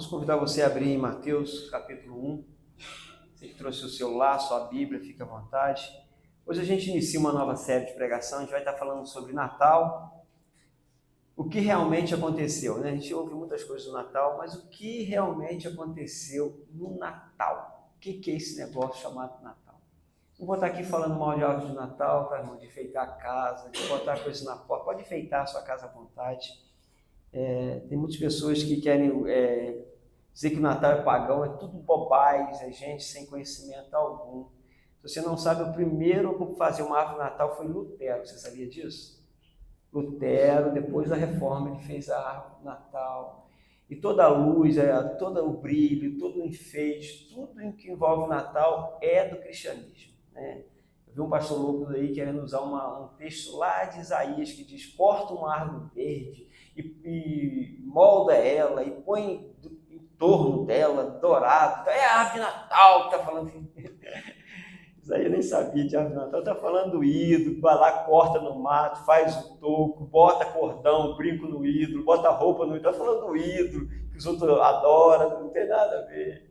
convidar você a abrir em Mateus, capítulo 1. Você que trouxe o celular, sua Bíblia, fique à vontade. Hoje a gente inicia uma nova série de pregação, a gente vai estar falando sobre Natal, o que realmente aconteceu, né? A gente ouve muitas coisas do Natal, mas o que realmente aconteceu no Natal? O que é esse negócio chamado Natal? Não vou estar aqui falando mal de árvore de Natal, tá, irmão? De enfeitar a casa, de botar coisas na porta. Pode enfeitar a sua casa à vontade. Tem muitas pessoas que querem dizer que o Natal é pagão, é tudo bobagem, é gente sem conhecimento algum. Se você não sabe, o primeiro a fazer uma árvore de Natal foi Lutero, você sabia disso? Lutero, depois da reforma, ele fez a árvore de Natal. E toda a luz, todo o brilho, todo o enfeite, tudo em que envolve o Natal é do cristianismo, né? Eu vi um pastor louco aí querendo usar um texto lá de Isaías que diz: corta uma árvore verde e molda ela e põe em torno dela dourado. Então, é a árvore de Natal que está falando. Isaías nem sabia de árvore de Natal. Está falando do ídolo, vai lá, corta no mato, faz o toco, bota cordão, brinco no ídolo, bota roupa no ídolo. Está falando do ídolo que os outros adoram, não tem nada a ver.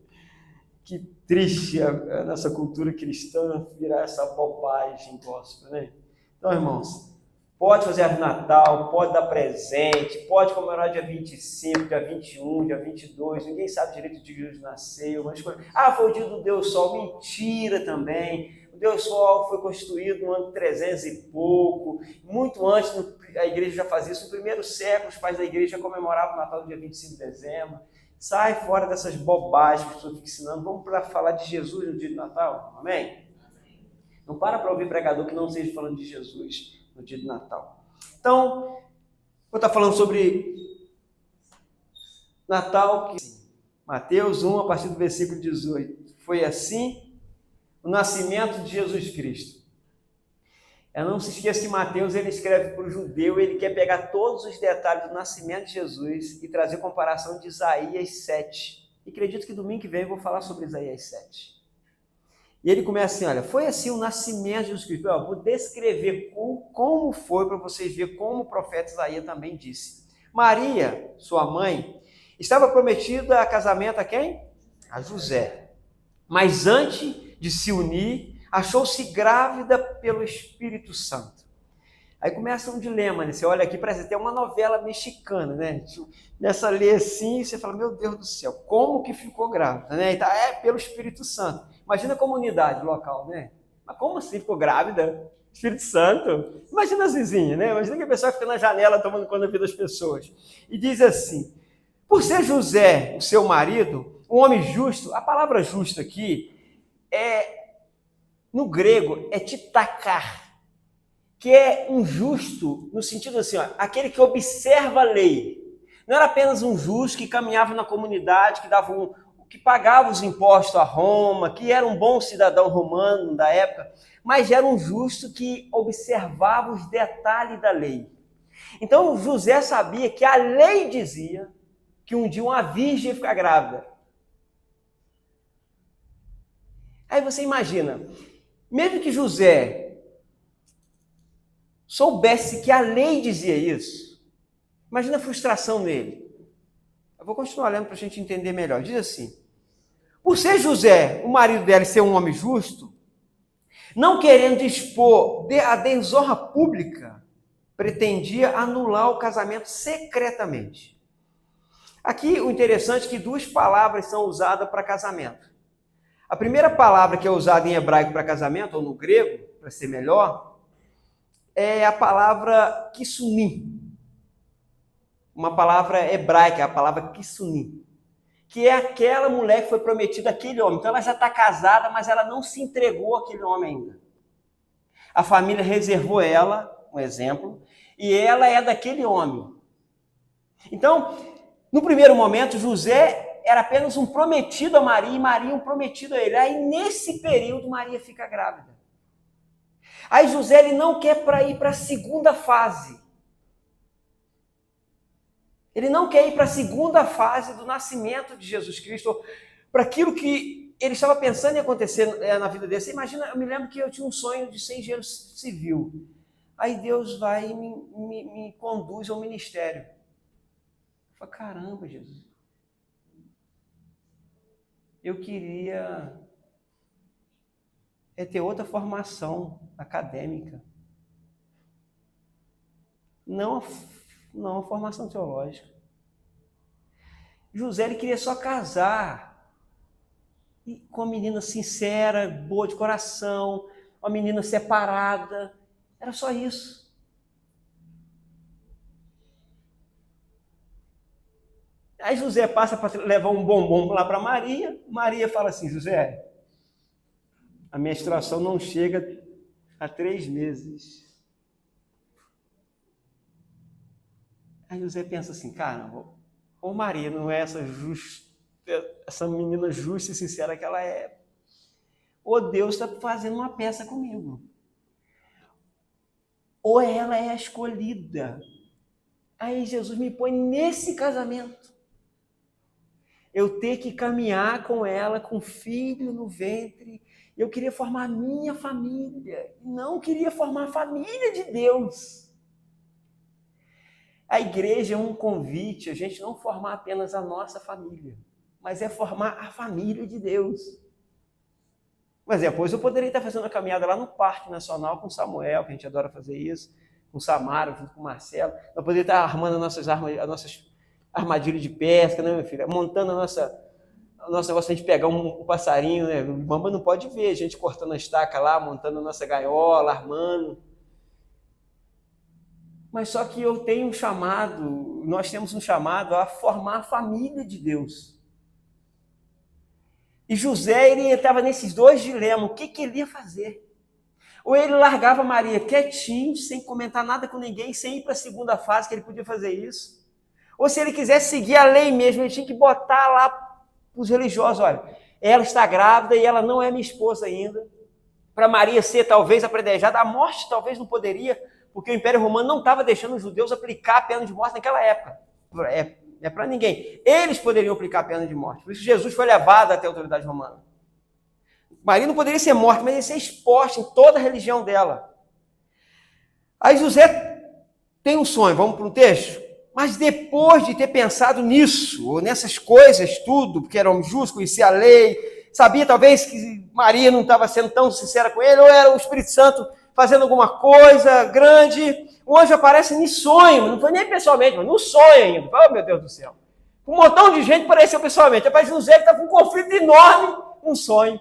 Que triste a nossa cultura cristã virar essa bobagem gospel, né? Então, irmãos, pode fazer árvore de Natal, pode dar presente, pode comemorar dia 25, dia 21, dia 22, ninguém sabe direito o dia que Jesus nasceu, mas foi o dia do Deus Sol, mentira também. O Deus Sol foi constituído no ano 300 e pouco, muito antes a igreja já fazia isso, no primeiro século os pais da igreja já comemoravam o Natal no dia 25 de dezembro. Sai fora dessas bobagens que as pessoas ficam ensinando. Vamos para falar de Jesus no dia de Natal, amém? Não para ouvir pregador que não esteja falando de Jesus no dia de Natal. Então, vou estar falando sobre Natal, Mateus 1, a partir do versículo 18. Foi assim o nascimento de Jesus Cristo. Não se esqueça que Mateus ele escreve para o judeu, ele quer pegar todos os detalhes do nascimento de Jesus e trazer comparação de Isaías 7. E acredito que domingo que vem eu vou falar sobre Isaías 7. E ele começa assim, olha, foi assim o nascimento de Jesus Cristo. Eu vou descrever como foi para vocês verem como o profeta Isaías também disse. Maria, sua mãe, estava prometida a casamento a quem? A José. Mas antes de se unir, achou-se grávida pelo Espírito Santo. Aí começa um dilema, né? Você olha aqui, parece até uma novela mexicana, né? Nessa lê assim, você fala, meu Deus do céu, como que ficou grávida, né? Então, pelo Espírito Santo. Imagina a comunidade local, né? Mas como assim ficou grávida? Espírito Santo? Imagina as vizinhas, né? Imagina que a pessoa fica na janela tomando conta da vida das pessoas. E diz assim, por ser José, o seu marido, um homem justo, a palavra justo aqui no grego é titakar, que é um justo no sentido assim, aquele que observa a lei. Não era apenas um justo que caminhava na comunidade, que pagava os impostos a Roma, que era um bom cidadão romano da época, mas era um justo que observava os detalhes da lei. Então José sabia que a lei dizia que um dia uma virgem ia ficar grávida. Aí você imagina, mesmo que José soubesse que a lei dizia isso, imagina a frustração dele. Eu vou continuar lendo para a gente entender melhor. Diz assim, por ser José, o marido dela, ser um homem justo, não querendo expor a desonra pública, pretendia anular o casamento secretamente. Aqui o interessante é que duas palavras são usadas para casamento. A primeira palavra que é usada em hebraico para casamento, ou no grego, para ser melhor, é a palavra kisunim. Uma palavra hebraica, a palavra kisunim, que é aquela mulher que foi prometida àquele homem. Então ela já está casada, mas ela não se entregou àquele homem ainda. A família reservou ela, um exemplo, e ela é daquele homem. Então, no primeiro momento, José era apenas um prometido a Maria e Maria um prometido a ele. Aí, nesse período, Maria fica grávida. Aí, José ele não quer ir para a segunda fase. Ele não quer ir para a segunda fase do nascimento de Jesus Cristo, para aquilo que ele estava pensando em acontecer na vida dele. Você imagina, eu me lembro que eu tinha um sonho de ser engenheiro civil. Aí Deus vai e me conduz ao ministério. Eu falei, caramba, Jesus. eu queria ter outra formação acadêmica. Não a formação teológica. José, ele queria só casar com uma menina sincera, boa de coração, uma menina separada. Era só isso. Aí José passa para levar um bombom lá para Maria. Maria fala assim: José, a menstruação não chega há 3 meses. Aí José pensa assim: caramba, ou Maria não é essa menina justa e sincera que ela é, ou Deus está fazendo uma peça comigo, ou ela é a escolhida. Aí Jesus me põe nesse casamento. Eu ter que caminhar com ela, com filho no ventre. Eu queria formar a minha família, não queria formar a família de Deus. A igreja é um convite, a gente não formar apenas a nossa família, mas é formar a família de Deus. Mas depois eu poderia estar fazendo a caminhada lá no Parque Nacional com o Samuel, que a gente adora fazer isso, com o Samara, junto com o Marcelo. Eu poderia estar armando as nossas armadilhas de pesca, né, minha filha? Montando o nosso negócio de pegar um passarinho, né? Mamãe não pode ver a gente cortando a estaca lá, montando a nossa gaiola, armando. Mas só que eu tenho um chamado, nós temos um chamado a formar a família de Deus. E José, ele estava nesses 2 dilemas, o que ele ia fazer? Ou ele largava Maria quietinho, sem comentar nada com ninguém, sem ir para a segunda fase, que ele podia fazer isso. Ou se ele quisesse seguir a lei mesmo, ele tinha que botar lá para os religiosos: olha, ela está grávida e ela não é minha esposa ainda. Para Maria ser talvez apredejada, a morte talvez não poderia, porque o Império Romano não estava deixando os judeus aplicar a pena de morte naquela época. É para ninguém. Eles poderiam aplicar a pena de morte. Por isso Jesus foi levado até a autoridade romana. Maria não poderia ser morta, mas ia ser exposta em toda a religião dela. Aí José tem um sonho, vamos para um texto? Mas depois de ter pensado nisso, ou nessas coisas tudo, porque era homem justo, conhecia a lei, sabia talvez que Maria não estava sendo tão sincera com ele, ou era o Espírito Santo fazendo alguma coisa grande, o anjo aparece em sonho, não foi nem pessoalmente, mas no sonho ainda. Oh, meu Deus do céu. Um montão de gente apareceu pessoalmente. Rapaz, José que está com um conflito enorme, um sonho.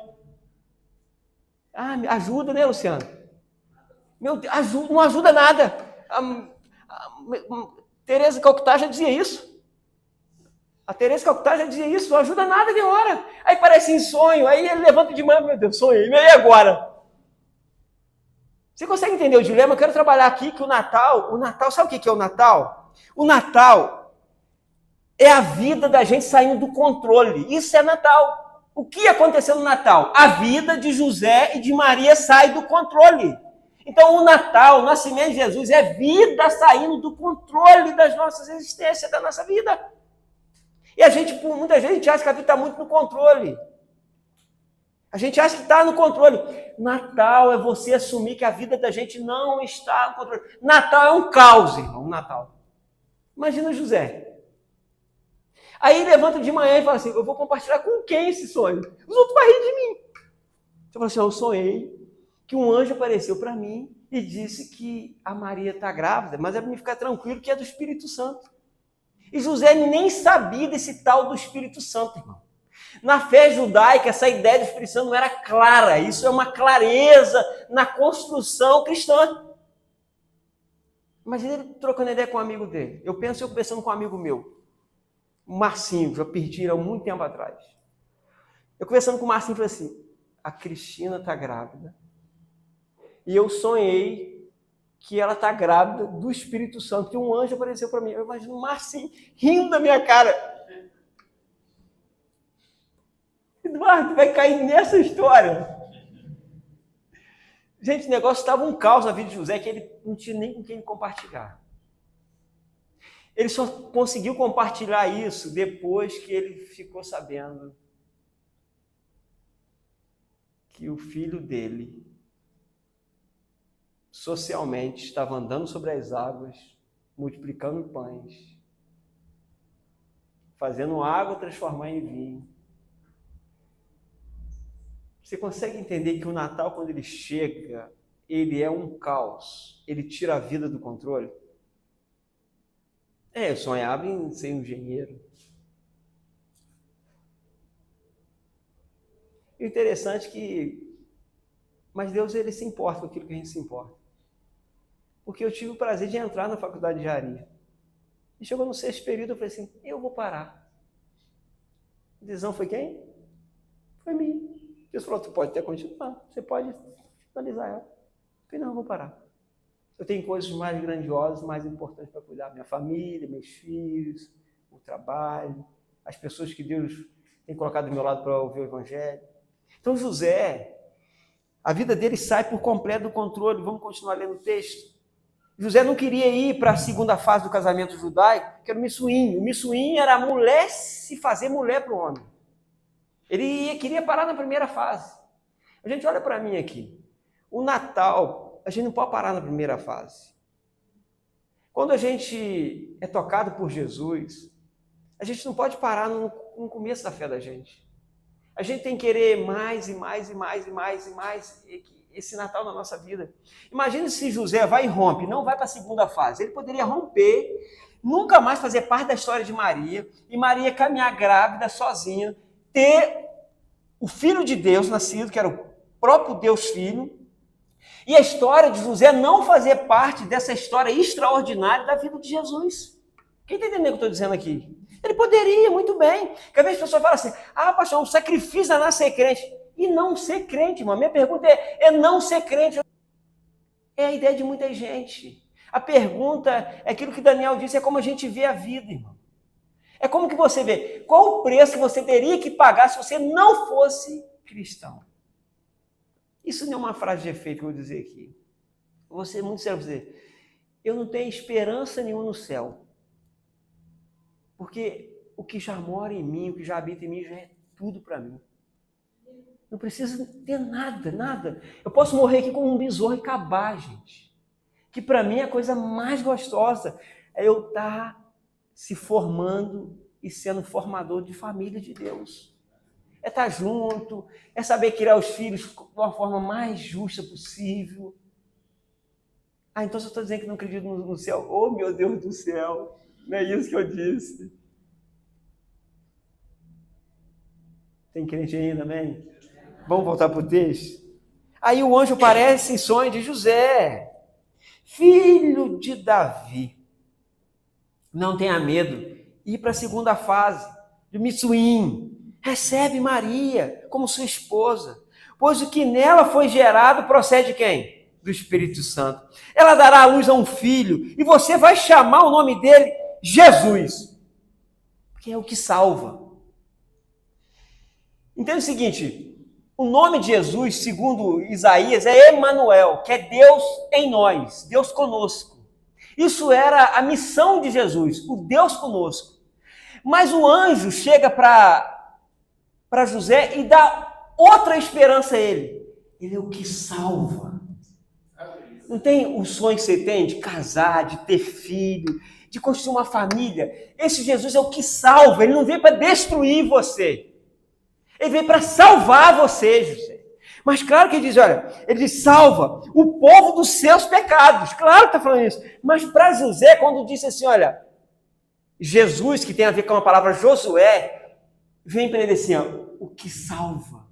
Ah, ajuda, né, Luciano? Meu Deus, não ajuda nada. Teresa Calcutá já dizia isso. A Teresa Calcutá já dizia isso, não ajuda nada de hora. Aí parece em sonho, aí ele levanta de manhã, meu Deus, sonhei, e agora? Você consegue entender o dilema? Eu quero trabalhar aqui que o Natal, sabe o que é o Natal? O Natal é a vida da gente saindo do controle. Isso é Natal. O que aconteceu no Natal? A vida de José e de Maria sai do controle. Então o Natal, o nascimento de Jesus, é vida saindo do controle das nossas existências, da nossa vida. E muita gente acha que a vida está muito no controle. A gente acha que está no controle. Natal é você assumir que a vida da gente não está no controle. Natal é um caos, irmão, Natal. Imagina José. Aí levanta de manhã e fala assim: eu vou compartilhar com quem esse sonho? Os outros vão rir de mim. Você fala assim: eu sonhei que um anjo apareceu para mim e disse que a Maria está grávida, mas é para mim ficar tranquilo que é do Espírito Santo. E José nem sabia desse tal do Espírito Santo, irmão. Na fé judaica, essa ideia do Espírito Santo não era clara. Isso é uma clareza na construção cristã. Imagina ele trocando ideia com um amigo dele. Eu conversando com um amigo meu, o Marcinho, que eu perdi há muito tempo atrás. Eu conversando com o Marcinho, falei assim: a Cristina está grávida. E eu sonhei que ela está grávida do Espírito Santo, que um anjo apareceu para mim. Eu imagino o Marcinho rindo da minha cara. Eduardo, vai cair nessa história. Gente, o negócio estava um caos na vida de José, que ele não tinha nem com quem compartilhar. Ele só conseguiu compartilhar isso depois que ele ficou sabendo que o filho dele socialmente estava andando sobre as águas, multiplicando pães, fazendo água transformar em vinho. Você consegue entender que o Natal, quando ele chega, ele é um caos? Ele tira a vida do controle? Eu sonhava em ser engenheiro. E o interessante é que... Mas Deus, ele se importa com aquilo que a gente se importa. Porque eu tive o prazer de entrar na faculdade de engenharia. E chegou no 6º período, eu falei assim, eu vou parar. A decisão foi quem? Foi minha. Deus falou, tu pode até continuar, você pode finalizar ela. Eu falei, não, eu vou parar. Eu tenho coisas mais grandiosas, mais importantes para cuidar. Minha família, meus filhos, o trabalho, as pessoas que Deus tem colocado do meu lado para ouvir o Evangelho. Então José, a vida dele sai por completo do controle. Vamos continuar lendo o texto. José não queria ir para a segunda fase do casamento judaico, que era o missuim. O missuim era a mulher se fazer mulher para o homem. Ele queria parar na primeira fase. A gente olha para mim aqui. O Natal, a gente não pode parar na primeira fase. Quando a gente é tocado por Jesus, a gente não pode parar no começo da fé da gente. A gente tem que querer mais e mais e mais e mais e mais esse Natal na nossa vida. Imagina se José vai e rompe, não vai para a segunda fase. Ele poderia romper, nunca mais fazer parte da história de Maria, e Maria caminhar grávida, sozinha, ter o Filho de Deus nascido, que era o próprio Deus Filho, e a história de José não fazer parte dessa história extraordinária da vida de Jesus. Quem está entendendo o que eu estou dizendo aqui? Ele poderia, muito bem. Porque às vezes as pessoas falam assim, pastor, o sacrifício é nascer crente. E não ser crente, irmão. Minha pergunta é não ser crente. É a ideia de muita gente. A pergunta é aquilo que Daniel disse, é como a gente vê a vida, irmão. É como que você vê. Qual o preço que você teria que pagar se você não fosse cristão? Isso não é uma frase de efeito que eu vou dizer aqui. Vou ser muito sério para dizer. Eu não tenho esperança nenhuma no céu. Porque o que já mora em mim, o que já habita em mim, já é tudo para mim. Não precisa ter nada, nada. Eu posso morrer aqui como um besouro e acabar, gente. Que para mim é a coisa mais gostosa. É eu estar se formando e sendo formador de família de Deus. É estar junto, é saber criar os filhos de uma forma mais justa possível. Então se eu estou dizendo que não acredito no céu, oh meu Deus do céu, não é isso que eu disse. Tem crente ainda, amém? Vamos voltar para o texto? Aí o anjo aparece em sonho de José, filho de Davi. Não tenha medo, ir para a segunda fase, de missuim. Recebe Maria como sua esposa, pois o que nela foi gerado procede de quem? Do Espírito Santo. Ela dará à luz a um filho, e você vai chamar o nome dele Jesus, que é o que salva. Entenda o seguinte, o nome de Jesus, segundo Isaías, é Emanuel, que é Deus em nós, Deus conosco. Isso era a missão de Jesus, o Deus conosco. Mas o anjo chega para José e dá outra esperança a ele. Ele é o que salva. Não tem o sonho que você tem de casar, de ter filho, de construir uma família. Esse Jesus é o que salva. Ele não veio para destruir você. Ele veio para salvar você, José. Mas claro que ele diz, olha, ele diz, salva o povo dos seus pecados. Claro que está falando isso. Mas para José, quando disse assim, olha, Jesus, que tem a ver com a palavra Josué, vem para ele assim, ó, o que salva,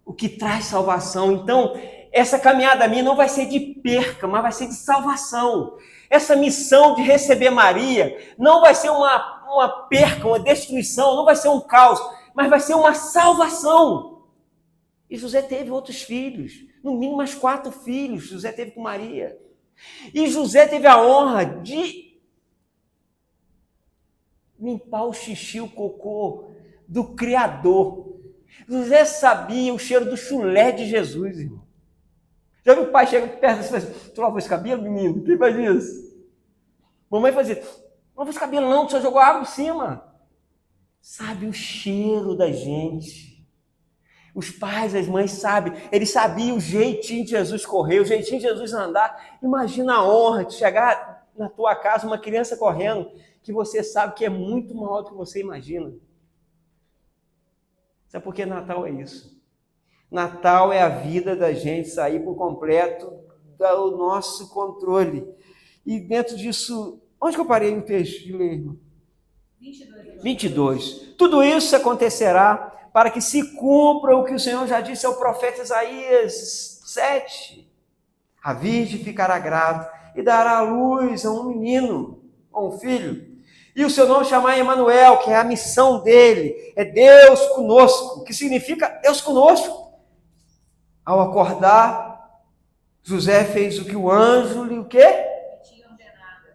o que traz salvação. Então, essa caminhada minha não vai ser de perca, mas vai ser de salvação. Essa missão de receber Maria não vai ser uma perca, uma destruição, não vai ser um caos, mas vai ser uma salvação. E José teve outros filhos, no mínimo mais 4 filhos, José teve com Maria. E José teve a honra de limpar o xixi, o cocô do Criador. José sabia o cheiro do chulé de Jesus, irmão. Já viu o pai chega perto e fala assim, tu lavou esse cabelo, menino? Quem faz isso? Mamãe fazia, não lavou esse cabelo não, só jogou água em cima. Sabe o cheiro da gente. Os pais, as mães sabem. Eles sabiam o jeitinho de Jesus correr, o jeitinho de Jesus andar. Imagina a honra de chegar na tua casa, uma criança correndo, que você sabe que é muito maior do que você imagina. Sabe por que Natal é isso? Natal é a vida da gente sair por completo do nosso controle. E dentro disso, onde que eu parei o texto de ler, irmão? 22. Tudo isso acontecerá para que se cumpra o que o Senhor já disse ao profeta Isaías 7. A virgem ficará grávida e dará à luz a um menino, a um filho. E o seu nome chamará Emanuel, que é a missão dele, é Deus conosco, que significa Deus conosco. Ao acordar, José fez o que o anjo lhe o quê? Tinha ordenado,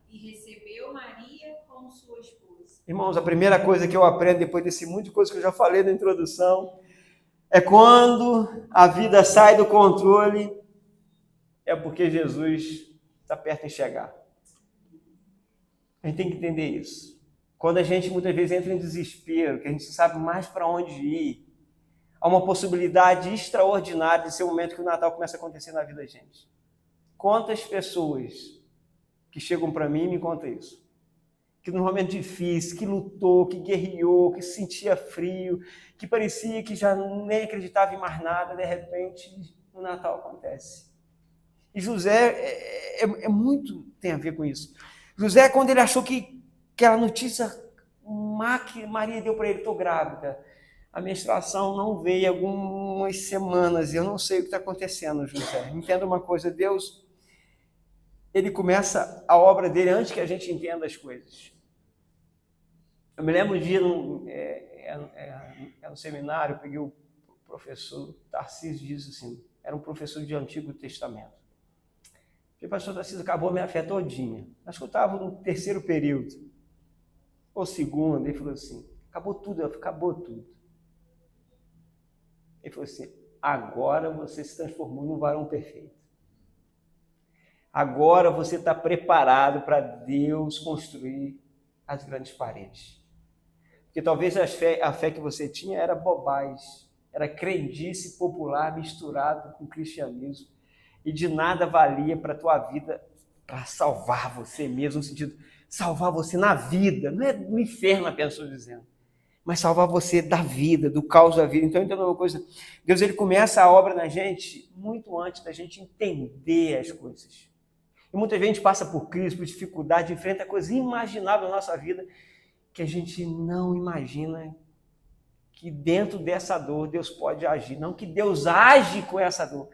e recebeu Maria como sua esposa. Irmãos, a primeira coisa que eu aprendo depois desse monte de coisa que eu já falei na introdução é quando a vida sai do controle, é porque Jesus está perto de chegar. A gente tem que entender isso. Quando a gente muitas vezes entra em desespero, que a gente não sabe mais para onde ir, há uma possibilidade extraordinária de ser o momento que o Natal começa a acontecer na vida da gente. Quantas pessoas que chegam para mim e me contam isso? Que num momento difícil, que lutou, que guerreou, que sentia frio, que parecia que já nem acreditava em mais nada, de repente o Natal acontece. E José é muito tem a ver com isso. José, quando ele achou que aquela notícia má que Maria deu para ele, estou grávida, a menstruação não veio algumas semanas, eu não sei o que está acontecendo, José. Entenda uma coisa, Deus, ele começa a obra dele antes que a gente entenda as coisas. Eu me lembro um dia, no seminário, eu peguei o professor Tarcísio, disse assim, era um professor de Antigo Testamento. O pastor Tarcísio acabou a minha fé todinha. Acho que eu estava no terceiro período, ou segundo, ele falou assim, acabou tudo. Ele falou assim, agora você se transformou num varão perfeito. Agora você está preparado para Deus construir as grandes paredes. Porque talvez a fé que você tinha era bobagem, era crendice popular misturado com cristianismo. E de nada valia para a tua vida, para salvar você mesmo, no sentido, salvar você na vida, não é no inferno apenas estou dizendo, mas salvar você da vida, do caos da vida. Então, entenda uma coisa, Deus ele começa a obra na gente muito antes da gente entender as coisas. E muita gente passa por crise, por dificuldade, enfrenta coisas inimagináveis na nossa vida, que a gente não imagina que dentro dessa dor Deus pode agir, não que Deus age com essa dor,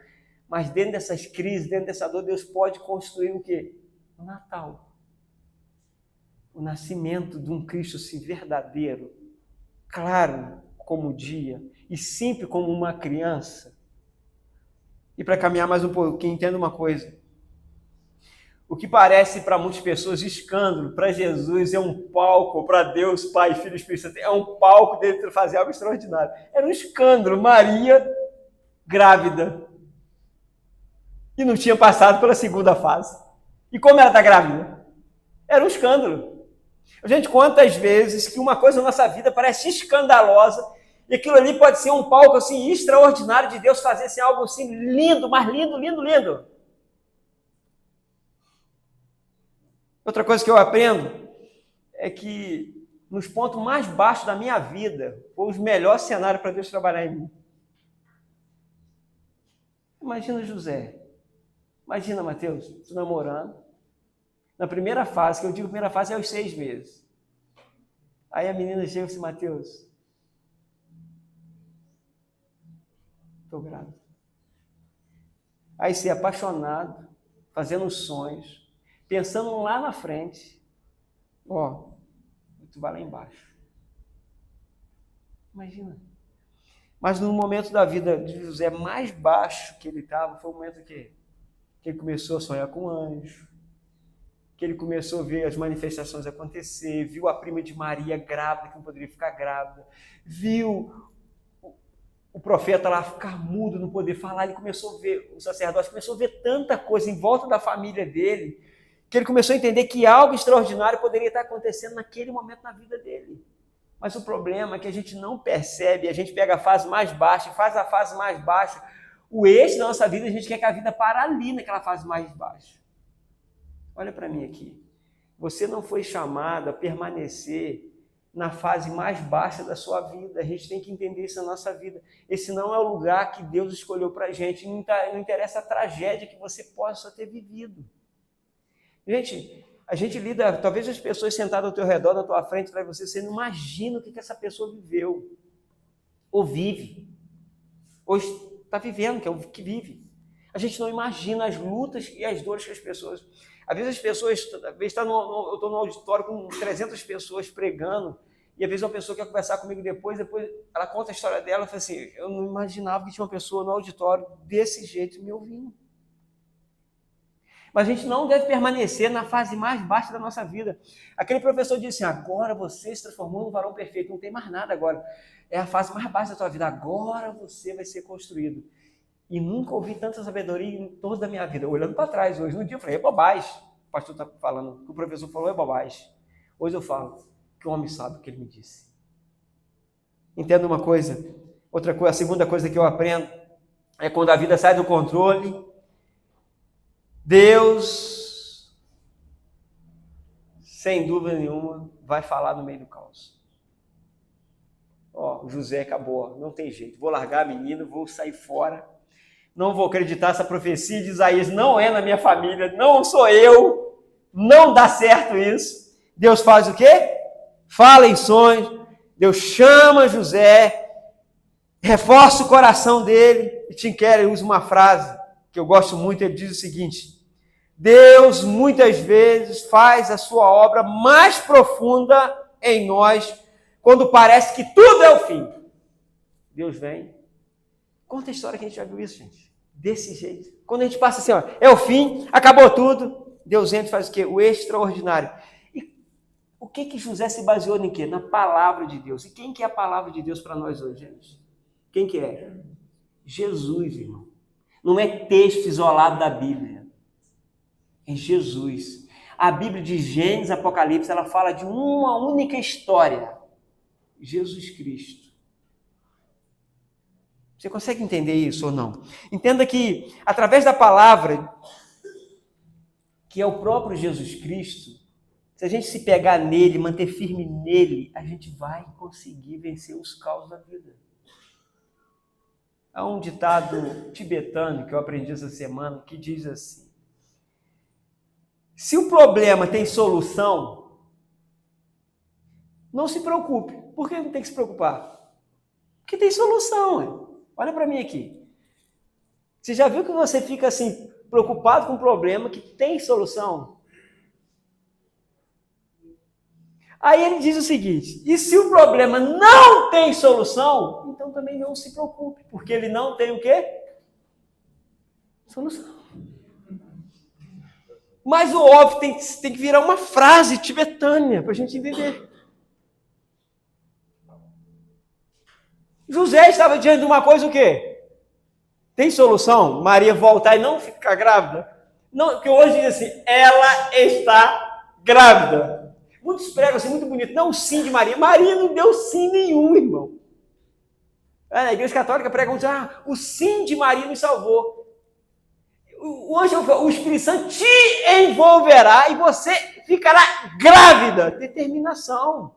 mas dentro dessas crises, dentro dessa dor, Deus pode construir o quê? O Natal. O nascimento de um Cristo assim, verdadeiro, claro como o dia, e sempre como uma criança. E para caminhar mais um pouquinho, entenda uma coisa. O que parece para muitas pessoas escândalo, para Jesus é um palco, para Deus, Pai, Filho e Espírito Santo, é um palco dele fazer algo extraordinário. Era um escândalo, Maria grávida. E não tinha passado pela segunda fase. E como ela está grávida? Era um escândalo. Gente, quantas vezes que uma coisa na nossa vida parece escandalosa e aquilo ali pode ser um palco assim extraordinário de Deus fazer assim, algo assim lindo, mas lindo, lindo, lindo. Outra coisa que eu aprendo é que nos pontos mais baixos da minha vida foi o melhor cenário para Deus trabalhar em mim. Imagina José. Imagina, Mateus, tu namorando. Na primeira fase, que eu digo primeira fase é os 6 meses. Aí a menina chega e diz, Mateus, estou grávida. Aí você é apaixonado, fazendo sonhos, pensando lá na frente, tu vai lá embaixo. Imagina. Mas no momento da vida de José mais baixo que ele estava, foi o momento que ele começou a sonhar com anjo, que ele começou a ver as manifestações acontecer, viu a prima de Maria grávida, que não poderia ficar grávida, viu o profeta lá ficar mudo, não poder falar, ele começou a ver, o sacerdote começou a ver tanta coisa em volta da família dele, que ele começou a entender que algo extraordinário poderia estar acontecendo naquele momento na vida dele. Mas o problema é que a gente não percebe, a gente pega a fase mais baixa, faz a fase mais baixa, o eixo da nossa vida, a gente quer que a vida pare ali naquela fase mais baixa. Olha para mim aqui. Você não foi chamado a permanecer na fase mais baixa da sua vida. A gente tem que entender isso na nossa vida. Esse não é o lugar que Deus escolheu para a gente. Não interessa a tragédia que você possa ter vivido. Gente, a gente lida, talvez as pessoas sentadas ao teu redor, na tua frente, para você não imagina o que essa pessoa viveu. Ou vive. Hoje está vivendo, que é o que vive. A gente não imagina as lutas e as dores que as pessoas... Às vezes as pessoas... Às vezes eu estou no auditório com 300 pessoas pregando, e às vezes uma pessoa quer conversar comigo depois ela conta a história dela e fala assim, eu não imaginava que tinha uma pessoa no auditório desse jeito me ouvindo. Mas a gente não deve permanecer na fase mais baixa da nossa vida. Aquele professor disse assim, agora você se transformou num varão perfeito, não tem mais nada agora. É a fase mais baixa da tua vida, agora você vai ser construído. E nunca ouvi tanta sabedoria em toda a minha vida. Olhando para trás hoje, no dia eu falei, é bobagem. O pastor está falando, o que o professor falou é bobagem. Hoje eu falo, que o homem sabe o que ele me disse. Entenda uma coisa, outra coisa, a segunda coisa que eu aprendo é quando a vida sai do controle, Deus, sem dúvida nenhuma, vai falar no meio do caos. Ó, José acabou, não tem jeito, vou largar a menina, vou sair fora, não vou acreditar essa profecia de Isaías, não é na minha família, não sou eu, não dá certo isso. Deus faz o quê? Fala em sonhos, Deus chama José, reforça o coração dele, e Tim Keller usa uma frase que eu gosto muito, ele diz o seguinte, Deus muitas vezes faz a sua obra mais profunda em nós, quando parece que tudo é o fim. Deus vem. Conta a história que a gente já viu isso, gente. Desse jeito. Quando a gente passa assim, ó, é o fim, acabou tudo, Deus entra e faz o quê? O extraordinário. E o que José se baseou em quê? Na palavra de Deus. E quem que é a palavra de Deus para nós hoje, gente? Quem que é? Jesus, irmão. Não é texto isolado da Bíblia. É Jesus. A Bíblia de Gênesis, Apocalipse, ela fala de uma única história. Jesus Cristo. Você consegue entender isso ou não? Entenda que, através da palavra, que é o próprio Jesus Cristo, se a gente se pegar nele, manter firme nele, a gente vai conseguir vencer os caos da vida. Há um ditado tibetano que eu aprendi essa semana que diz assim, se o problema tem solução, não se preocupe. Por que não tem que se preocupar? Porque tem solução, hein? Olha para mim aqui. Você já viu que você fica assim, preocupado com um problema que tem solução? Aí ele diz o seguinte, e se o problema não tem solução, então também não se preocupe, porque ele não tem o quê? Solução. Mas o óbvio tem que virar uma frase tibetânia para a gente entender. José estava diante de uma coisa o quê? Tem solução? Maria voltar e não ficar grávida? Não, porque hoje diz assim, ela está grávida. Muitos pregam assim, muito bonito. Não, sim de Maria. Maria não deu sim nenhum, irmão. Na Igreja Católica pregam assim, o sim de Maria nos salvou. O Espírito Santo te envolverá e você ficará grávida. Determinação.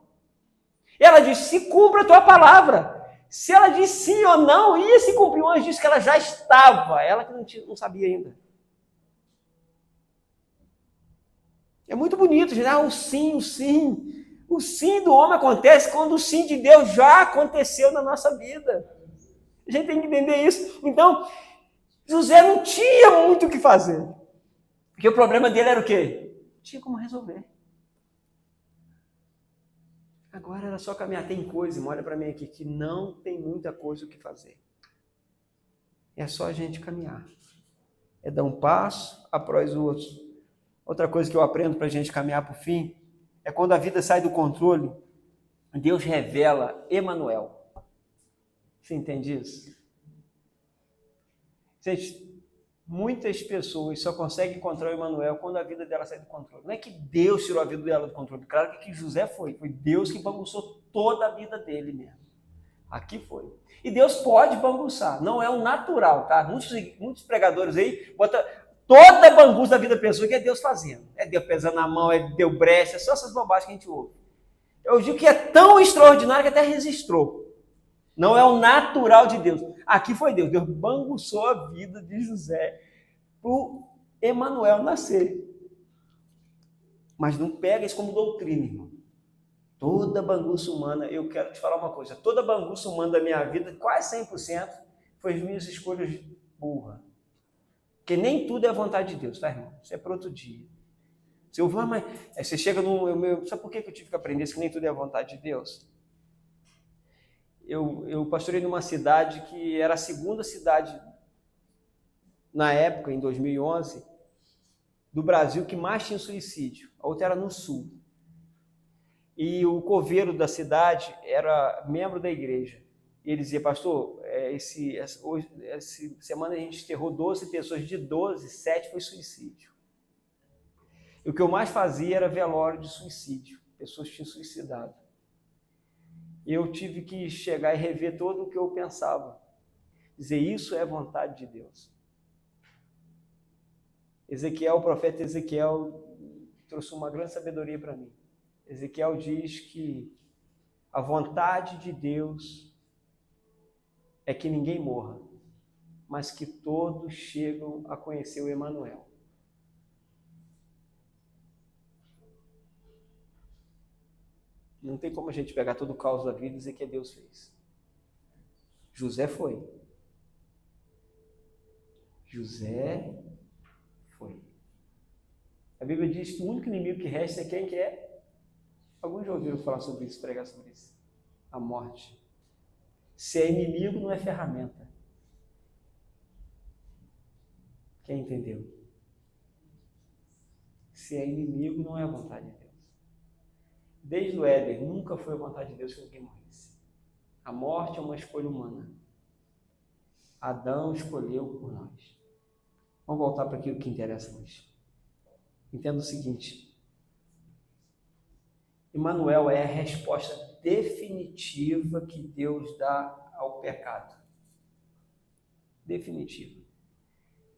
Ela diz, se cumpra a tua palavra. Se ela diz sim ou não, ia se cumprir. O anjo disse que ela já estava. Ela que não sabia ainda. É muito bonito. O sim, o sim. O sim do homem acontece quando o sim de Deus já aconteceu na nossa vida. A gente tem que entender isso. Então, José não tinha muito o que fazer. Porque o problema dele era o quê? Não tinha como resolver. Agora era só caminhar. Tem coisa, olha para mim aqui, que não tem muita coisa o que fazer. É só a gente caminhar. É dar um passo após o outro. Outra coisa que eu aprendo para a gente caminhar para o fim é quando a vida sai do controle, Deus revela Emanuel. Você entende isso? Gente, muitas pessoas só conseguem encontrar o Emanuel quando a vida dela sai do controle. Não é que Deus tirou a vida dela do controle. Claro que José foi Deus que bagunçou toda a vida dele mesmo. Aqui foi. E Deus pode bagunçar, não é o natural, tá? Muitos pregadores aí botam toda a bagunça da vida da pessoa que é Deus fazendo. É Deus pesando a mão, é Deus brecha, é só essas bobagens que a gente ouve. Eu digo que é tão extraordinário que até registrou. Não é o natural de Deus. Aqui foi Deus. Deus banguçou a vida de José para o Emanuel nascer. Mas não pega isso como doutrina, irmão. Toda banguça humana, eu quero te falar uma coisa, toda banguça humana da minha vida, quase 100%, foi as minhas escolhas burras. Porque nem tudo é vontade de Deus, tá, irmão? Isso é para outro dia. Se eu vou, mas você chega no... Sabe por que eu tive que aprender isso, que nem tudo é vontade de Deus? Eu pastorei numa cidade que era a segunda cidade, na época, em 2011, do Brasil que mais tinha suicídio. A outra era no sul. E o coveiro da cidade era membro da igreja. E ele dizia, pastor, essa semana a gente enterrou 12 pessoas, de 12, 7 foi suicídio. E o que eu mais fazia era velório de suicídio. Pessoas tinham suicidado. E eu tive que chegar e rever todo o que eu pensava. Dizer, isso é vontade de Deus. O profeta Ezequiel trouxe uma grande sabedoria para mim. Ezequiel diz que a vontade de Deus é que ninguém morra, mas que todos chegam a conhecer o Emanuel. Não tem como a gente pegar todo o caos da vida e dizer que Deus fez. José foi. José foi. A Bíblia diz que o único inimigo que resta é quem que é? Alguns já ouviram falar sobre isso, pregar sobre isso. A morte. Se é inimigo, não é ferramenta. Quem entendeu? Se é inimigo, não é a vontade de Deus. Desde o Éden, nunca foi a vontade de Deus que ninguém morresse. A morte é uma escolha humana. Adão escolheu por nós. Vamos voltar para aquilo que interessa hoje. Entenda o seguinte. Emanuel é a resposta definitiva que Deus dá ao pecado. Definitiva.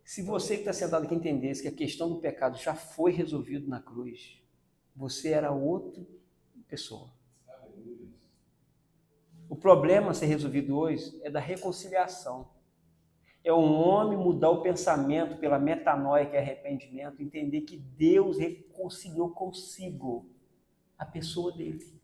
Se você que está sentado aqui entendesse que a questão do pecado já foi resolvida na cruz, você era outra pessoa. O problema a ser resolvido hoje é da reconciliação. É um homem mudar o pensamento pela metanoia, que é arrependimento, entender que Deus reconciliou consigo a pessoa dele.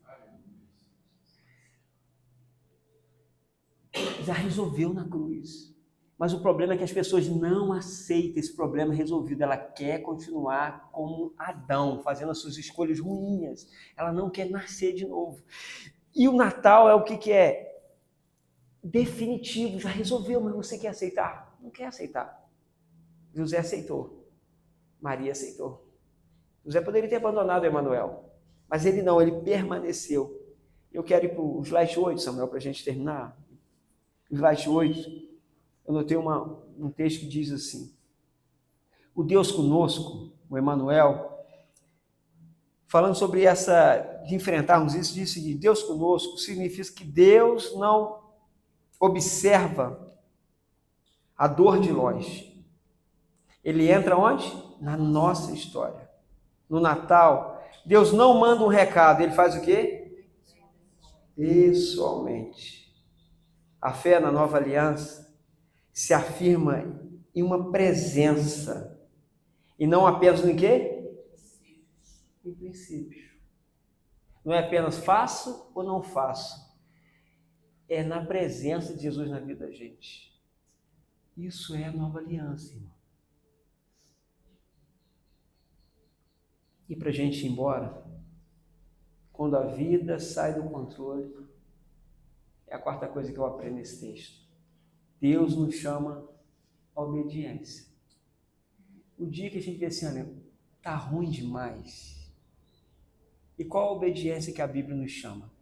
Já resolveu na cruz. Mas o problema é que as pessoas não aceitam esse problema resolvido. Ela quer continuar como Adão, fazendo as suas escolhas ruins. Ela não quer nascer de novo. E o Natal é o que é? Definitivo, já resolveu, mas você quer aceitar? Não quer aceitar. José aceitou. Maria aceitou. José poderia ter abandonado Emanuel, mas ele não, ele permaneceu. Eu quero ir para o slide 8, Samuel, para a gente terminar. Slide 8, eu notei um texto que diz assim: o Deus conosco, o Emanuel, falando sobre de enfrentarmos isso, diz o seguinte: Deus conosco significa que Deus não observa a dor de longe. Ele entra onde? Na nossa história. No Natal, Deus não manda um recado, ele faz o quê? Pessoalmente. A fé na nova aliança se afirma em uma presença e não apenas no quê? Em princípio. Não é apenas faço ou não faço. É na presença de Jesus na vida da gente. Isso é a nova aliança, irmão. E para a gente ir embora, quando a vida sai do controle, é a quarta coisa que eu aprendo nesse texto. Deus nos chama à obediência. O dia que a gente vê assim, olha, tá ruim demais. E qual a obediência que a Bíblia nos chama?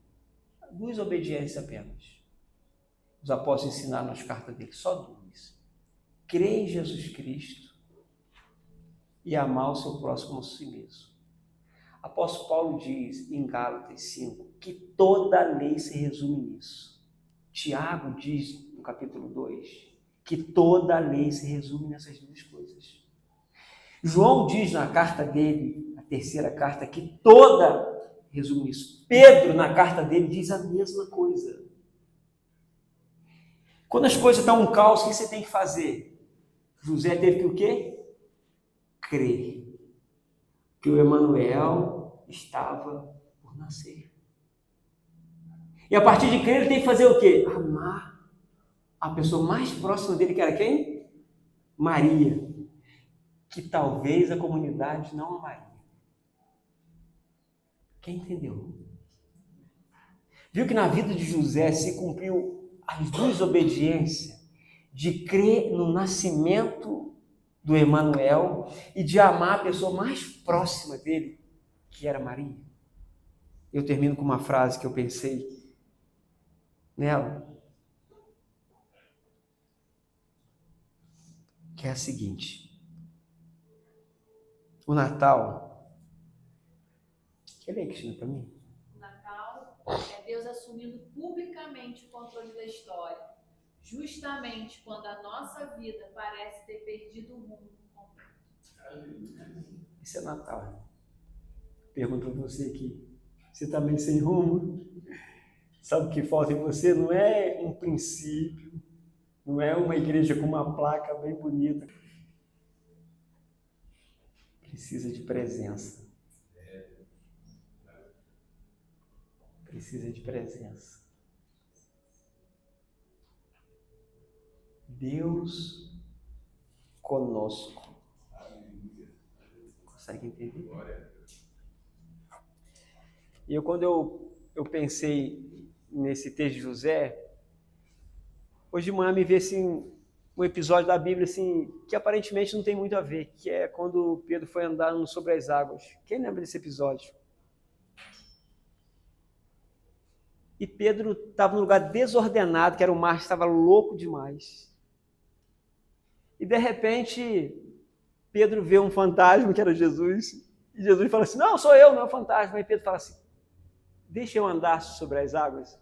2 obediências apenas. Os apóstolos ensinaram nas cartas dele, só 2. Crer em Jesus Cristo e amar o seu próximo como a si mesmo. Apóstolo Paulo diz em Gálatas 5 que toda a lei se resume nisso. Tiago diz no capítulo 2 que toda a lei se resume nessas 2 coisas. João diz na carta dele, a terceira carta, que toda resume nisso. Pedro, na carta dele, diz a mesma coisa. Quando as coisas estão um caos, o que você tem que fazer? José teve que o quê? Crer que o Emanuel estava por nascer. E a partir de crer, ele tem que fazer o quê? Amar a pessoa mais próxima dele, que era quem? Maria. Que talvez a comunidade não amaria. Quem entendeu? Viu que na vida de José se cumpriu as duas obediências de crer no nascimento do Emanuel e de amar a pessoa mais próxima dele, que era Maria. Eu termino com uma frase que eu pensei nela, que é a seguinte: o Natal, quer ler, Cristina, para mim? O Natal é Deus assumindo publicamente o controle da história, justamente quando a nossa vida parece ter perdido o rumo. Isso é Natal. Pergunto para você aqui, você está meio sem rumo? Sabe o que falta em você? Não é um princípio, não é uma igreja com uma placa bem bonita. Precisa de presença. Precisa de presença. Deus conosco. Consegue entender? E quando eu pensei nesse texto de José, hoje de manhã me veio assim, um episódio da Bíblia assim, que aparentemente não tem muito a ver, que é quando Pedro foi andando sobre as águas. Quem lembra desse episódio? E Pedro estava num lugar desordenado, que era o mar, estava louco demais. E de repente, Pedro vê um fantasma, que era Jesus, e Jesus fala assim, não, sou eu, não é o fantasma. E Pedro fala assim, deixa eu andar sobre as águas.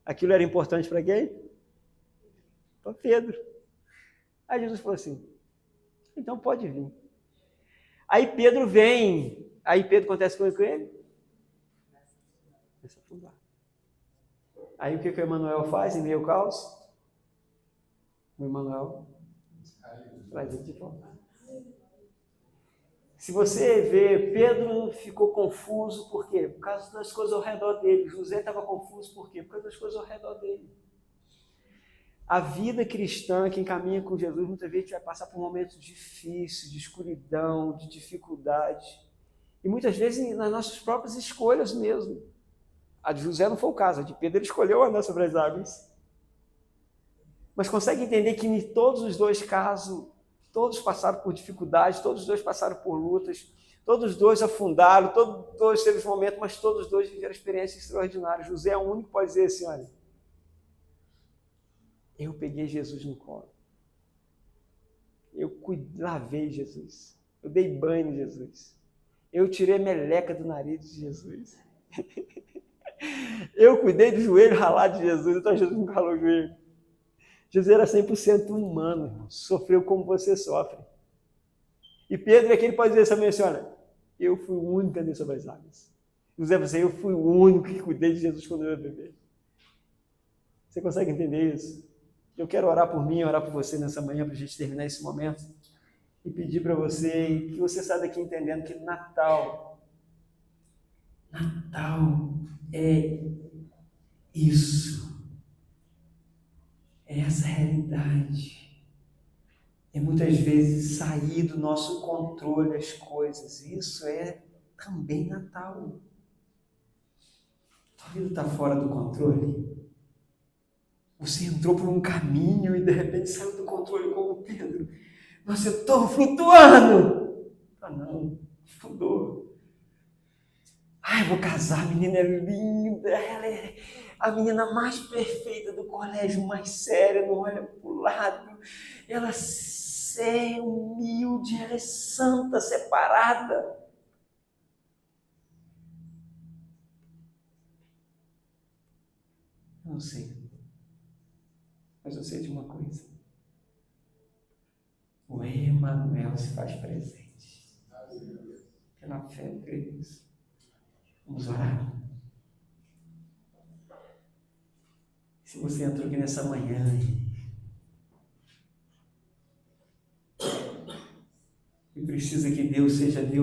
Aquilo era importante para quem? Para Pedro. Aí Jesus falou assim, então pode vir. Aí Pedro vem, aí Pedro acontece com ele? Começa a afundar. Aí o que o Emanuel faz em meio ao caos? O Emanuel traz ele de volta. Se você vê, Pedro ficou confuso, por quê? Por causa das coisas ao redor dele. José estava confuso, por quê? Por causa das coisas ao redor dele. A vida cristã, quem caminha com Jesus, muitas vezes vai passar por momentos difíceis, de escuridão, de dificuldade. E muitas vezes nas nossas próprias escolhas mesmo. A de José não foi o caso, a de Pedro ele escolheu andar sobre as águas. Mas consegue entender que em todos os dois casos, todos passaram por dificuldades, todos os dois passaram por lutas, todos os dois afundaram, todos os dois teve momentos, mas todos os dois viveram experiências extraordinárias. José é o único que pode dizer assim, olha, eu peguei Jesus no colo. Eu lavei Jesus. Eu dei banho em Jesus. Eu tirei a meleca do nariz de Jesus. Eu cuidei do joelho ralado de Jesus, então Jesus não ralou o joelho. Jesus era 100% humano, irmão. Sofreu como você sofre. E Pedro é aquele que pode dizer também assim, olha, eu fui o único que andei sobre as águas. José vai dizer, eu fui o único que cuidei de Jesus quando eu era bebê. Você consegue entender isso? Eu quero orar por mim, orar por você nessa manhã, para a gente terminar esse momento. E pedir para você que você saia daqui entendendo que Natal é isso. É essa realidade. É muitas vezes sair do nosso controle as coisas. Isso é também Natal. Sua vida está fora do controle? Você entrou por um caminho e de repente saiu do controle como Pedro. Nossa, eu estou flutuando. Ah, não, afundou. Ai, vou casar, a menina é linda, ela é a menina mais perfeita do colégio, mais séria, não olha para o lado. Ela é humilde, ela é santa, separada. Eu não sei. Mas eu sei de uma coisa. O Emanuel se faz presente. Pela fé eu creio nisso. Vamos orar. Se você entrou aqui nessa manhã e precisa que Deus seja Deus